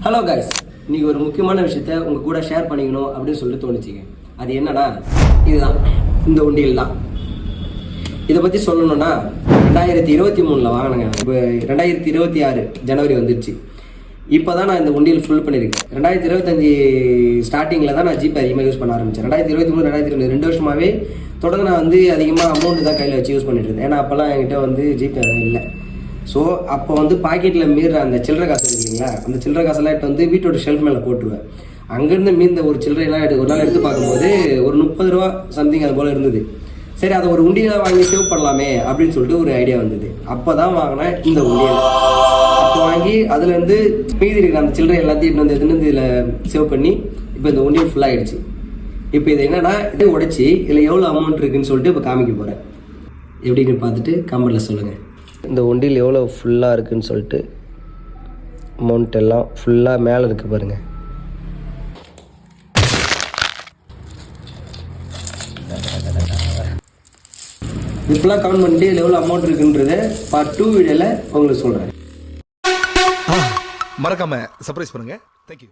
Hello guys, இன்னைக்கு ஒரு முக்கியமான விஷயத்த உங்கள் கூட ஷேர் பண்ணிக்கணும் அப்படின்னு சொல்லிட்டு தோணுச்சிங்க. அது என்னன்னா, இதுதான், இந்த உண்டியல் தான். இதை பற்றி சொல்லணும்னா 2023 வாங்கினேங்க. இப்போ 2026 ஜனவரி வந்துடுச்சு. இப்போ தான் நான் இந்த உண்டியல் ஃபுல் பண்ணியிருக்கேன். 2025 ஸ்டார்டிங்கில் தான் நான் ஜிபே அதிகமாக யூஸ் பண்ண ஆரம்பித்தேன். 2023 2022 2 வருஷமாகவே தொடர்ந்து நான் அதிகமாக அமௌண்ட் தான் கையில் வச்சு யூஸ் பண்ணிட்டு இருந்தேன். ஏன்னா அப்போல்லாம் என்கிட்ட ஜிபே இல்லை. ஸோ அப்போ பாக்கெட்டில் மீற அந்த சில்லறை காசு இருக்கு இல்லைங்களா, அந்த சில்லறை காசெல்லாம் எடுத்து வீட்டோட ஷெல்ஃப் மேலே போட்டுருவேன். அங்கேருந்து மீந்த ஒரு சில்லறையெல்லாம் ஒரு நாள் எடுத்து பார்க்கும்போது ஒரு 30 ரூபா சம்திங் அது போல் இருந்தது. சரி, அதை ஒரு உண்டியலாக வாங்கி சேவ் பண்ணலாமே அப்படின்னு சொல்லிட்டு ஒரு ஐடியா வந்தது. அப்போ தான் வாங்கினேன் இந்த உண்டியல். அப்போ வாங்கி அதுலேருந்து மீதி இருக்கிற அந்த சில்லறை எல்லாத்தையும் எடுத்துன்னு இதில் சேவ் பண்ணி இப்போ இந்த உண்டியல் ஃபுல்லாகிடுச்சு. இப்போ இது என்னென்னா, இதை உடைச்சி இதில் எவ்வளோ அமௌண்ட் இருக்குதுன்னு சொல்லிட்டு இப்போ காமிக்க போகிறேன். எப்படின்னு பார்த்துட்டு கமெண்ட்டில் சொல்லுங்கள். இந்த உண்டியல் எவ்வளோ ஃபுல்லாக இருக்குதுன்னு சொல்லிட்டு அமௌண்ட் எல்லாம் ஃபுல்லாக மேலே இருக்குது பாருங்கள். இப்பெல்லாம் கவுண்ட் பண்ணிட்டு இதில் எவ்வளோ அமௌண்ட் இருக்குன்றதை பார்ட் 2 வீடியோவில் உங்களுக்கு சொல்கிறேன். மறக்காம சர்ப்ரைஸ் பண்ணுங்க. தேங்க்யூ.